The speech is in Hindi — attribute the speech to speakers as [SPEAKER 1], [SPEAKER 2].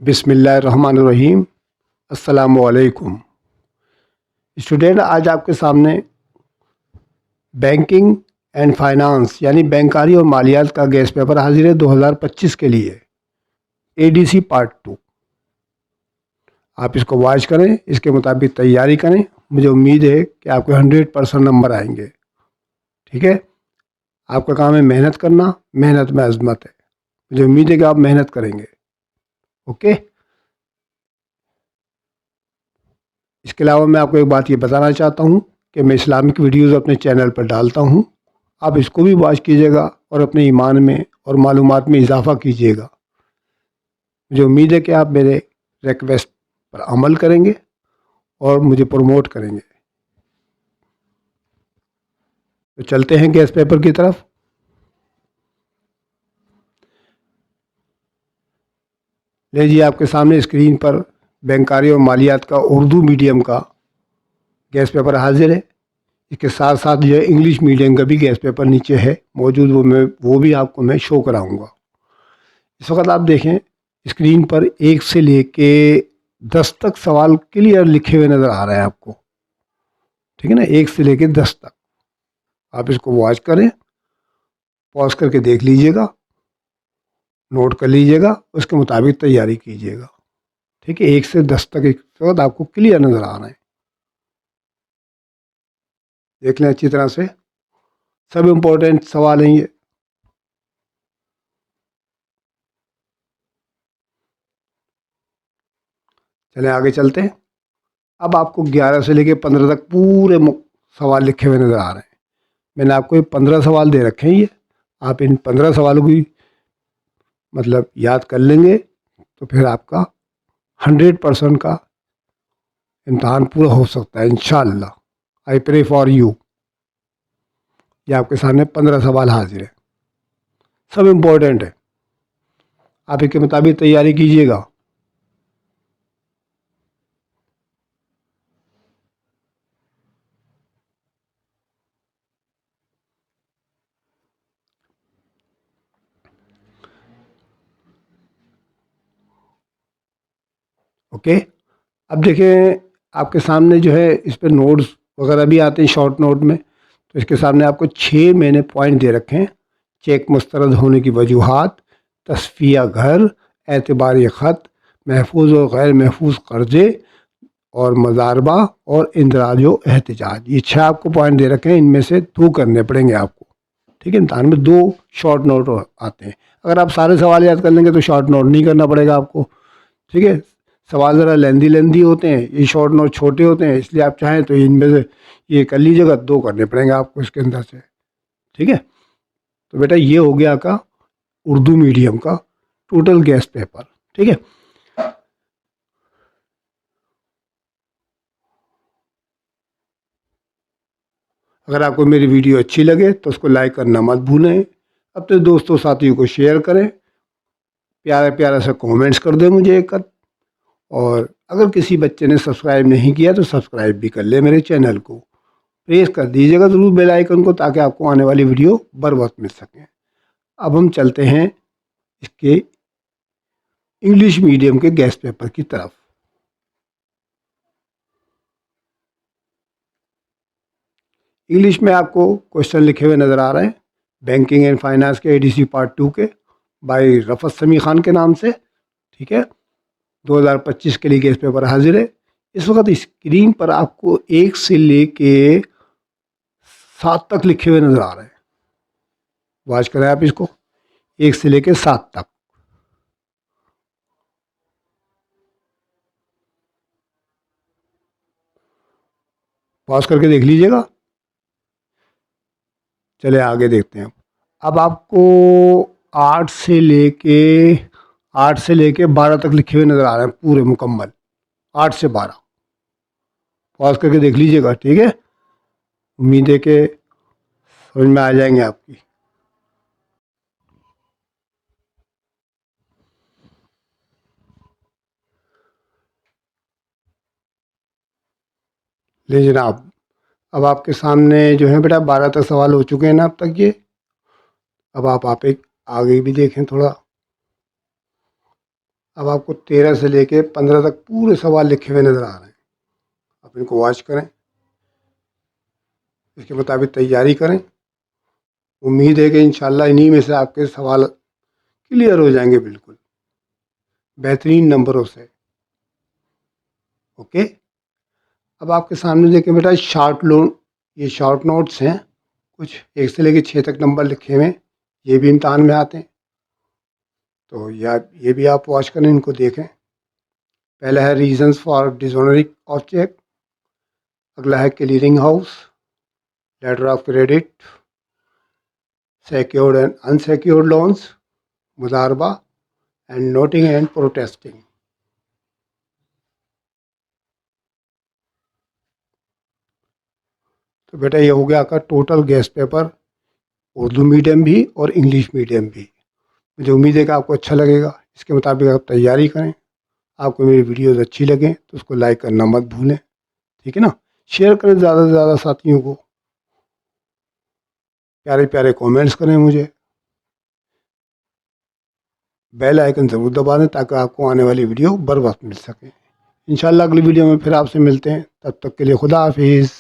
[SPEAKER 1] बिस्मिल्लाहिर्रहमानिर्रहीम। अस्सलामुअलैकुम। स्टूडेंट, आज आपके सामने बैंकिंग एंड फाइनेंस यानी बैंकारी और मालियात का गेस्ट पेपर हाजिर है 2025 के लिए, एडीसी पार्ट 2। आप इसको वॉच करें, इसके मुताबिक तैयारी करें। मुझे उम्मीद है कि आपके 100% नंबर आएंगे। ठीक है, आपका काम है मेहनत करना। मेहनत में अजमत है। मुझे उम्मीद है कि आप मेहनत करेंगे। ओके। इसके अलावा मैं आपको एक बात ये बताना चाहता हूँ कि मैं इस्लामिक वीडियोज़ अपने चैनल पर डालता हूँ। आप इसको भी वॉच कीजिएगा और अपने ईमान में और मालूमात में इजाफ़ा कीजिएगा। मुझे उम्मीद है कि आप मेरे रिक्वेस्ट पर अमल करेंगे और मुझे प्रमोट करेंगे। तो चलते हैं गेस्ट पेपर की तरफ। लीजिए, आपके सामने स्क्रीन पर बैंकारी और मालियात का उर्दू मीडियम का गेस्ट पेपर हाजिर है। इसके साथ साथ जो है इंग्लिश मीडियम का भी गेस्ट पेपर नीचे है मौजूद, वो भी आपको मैं शो कराऊंगा। इस वक्त आप देखें स्क्रीन पर 1 से लेके 10 तक सवाल क्लियर लिखे हुए नज़र आ रहे हैं आपको। ठीक है ना, 1 से लेके 10 तक। आप इसको वॉच करें, पॉज करके देख लीजिएगा, नोट कर लीजिएगा, उसके मुताबिक तैयारी कीजिएगा। ठीक है, 1 से 10 तक इस वक्त आपको क्लियर नज़र आ रहे हैं। देख लें अच्छी तरह से, सब इम्पोर्टेंट सवाल हैं ये। चलें आगे चलते हैं। अब आपको 11 से लेके 15 तक पूरे सवाल लिखे हुए नज़र आ रहे हैं। मैंने आपको ये 15 सवाल दे रखे हैं। ये आप इन 15 सवालों की मतलब याद कर लेंगे तो फिर आपका 100% का इम्तहान पूरा हो सकता है इंशाअल्लाह। I pray for you. ये आपके सामने 15 सवाल हाजिर है, सब इम्पोर्टेंट है। आप इसके मुताबिक तैयारी कीजिएगा। ओके। अब देखें आपके सामने जो है इस पर नोट्स वगैरह भी आते हैं शॉर्ट नोट में। तो इसके सामने आपको 6 मैंने पॉइंट दे रखे हैं। चेक मुस्तरद होने की वजूहात, तस्फिया घर, एतबारी ख़त, महफूज और गैर महफूज कर्जे और मजारबा और इंदराज व एहतजाज। ये 6 आपको पॉइंट दे रखे हैं, इनमें से 2 करने पड़ेंगे आपको। ठीक है, इम्तहान में 2 शॉर्ट नोट आते हैं। अगर आप सारे सवाल याद कर लेंगे तो शॉर्ट नोट नहीं करना पड़ेगा आपको। ठीक है, सवाल ज़रा लेंदी लेंदी होते हैं, ये शॉर्ट नोट छोटे होते हैं, इसलिए आप चाहें तो इनमें से ये कर लीजिएगा। 2 करने पड़ेंगे आपको इसके अंदर से। ठीक है, तो बेटा ये हो गया का उर्दू मीडियम का टोटल गेस्ट पेपर। ठीक है, अगर आपको मेरी वीडियो अच्छी लगे तो उसको लाइक करना मत भूलें। अपने दोस्तों साथियों को शेयर करें, प्यारा प्यारा सा कमेंट्स कर दें मुझे एक। और अगर किसी बच्चे ने सब्सक्राइब नहीं किया तो सब्सक्राइब भी कर ले मेरे चैनल को। प्रेस कर दीजिएगा ज़रूर बेल आइकन को, ताकि आपको आने वाली वीडियो बर वक्त मिल सके। अब हम चलते हैं इसके इंग्लिश मीडियम के गेस्ट पेपर की तरफ। इंग्लिश में आपको क्वेश्चन लिखे हुए नज़र आ रहे हैं, बैंकिंग एंड फाइनेंस के एडीसी पार्ट 2 के, बाई रफ़त समी खान के नाम से। ठीक है, 2025 के लिए गेस्ट पेपर हाजिर है। इस वक्त स्क्रीन पर आपको 1 से लेके 7 तक लिखे हुए नज़र आ रहे हैं। वॉच करें आप इसको, 1 से लेके 7 तक। पॉज करके देख लीजिएगा। चले आगे देखते हैं। अब आपको 8 से लेके 12 तक लिखे हुए नज़र आ रहे हैं पूरे मुकम्मल, 8 से 12। पॉज करके देख लीजिएगा। ठीक है, उम्मीद है कि समझ में आ जाएंगे आपकी। ले जनाब, अब आपके सामने जो है बेटा 12 तक सवाल हो चुके हैं ना अब तक ये। अब आप एक आगे भी देखें थोड़ा। अब आपको 13 से लेके 15 तक पूरे सवाल लिखे हुए नज़र आ रहे हैं। आप इनको वॉच करें, इसके मुताबिक तैयारी करें। उम्मीद है कि इंशाल्लाह इन्हीं में से आपके सवाल क्लियर हो जाएंगे बिल्कुल बेहतरीन नंबरों से। ओके, अब आपके सामने देखें बेटा ये शॉर्ट नोट्स हैं, कुछ 1 से लेकर 6 तक नंबर लिखे हुए हैं, ये भी इम्तहान में आते हैं। तो ये भी आप वॉच करें, इनको देखें। पहला है reasons for dishonouring of cheque, अगला है clearing house, letter of credit, secured and unsecured loans, मुदारबा एंड नोटिंग एंड प्रोटेस्टिंग। तो बेटा ये हो गया आपका total guess paper, Urdu medium भी और इंग्लिश मीडियम भी। मुझे उम्मीद है कि आपको अच्छा लगेगा। इसके मुताबिक आप तैयारी करें। आपको मेरी वीडियोज़ अच्छी लगें तो उसको लाइक करना मत भूलें, ठीक है ना। शेयर करें ज़्यादा से ज़्यादा साथियों को, प्यारे प्यारे कमेंट्स करें मुझे, बेल आइकन ज़रूर दबा दें ताकि आपको आने वाली वीडियो बर वक्त मिल सके। इंशाल्लाह अगली वीडियो में फिर आपसे मिलते हैं, तब तक के लिए खुदा हाफिज़।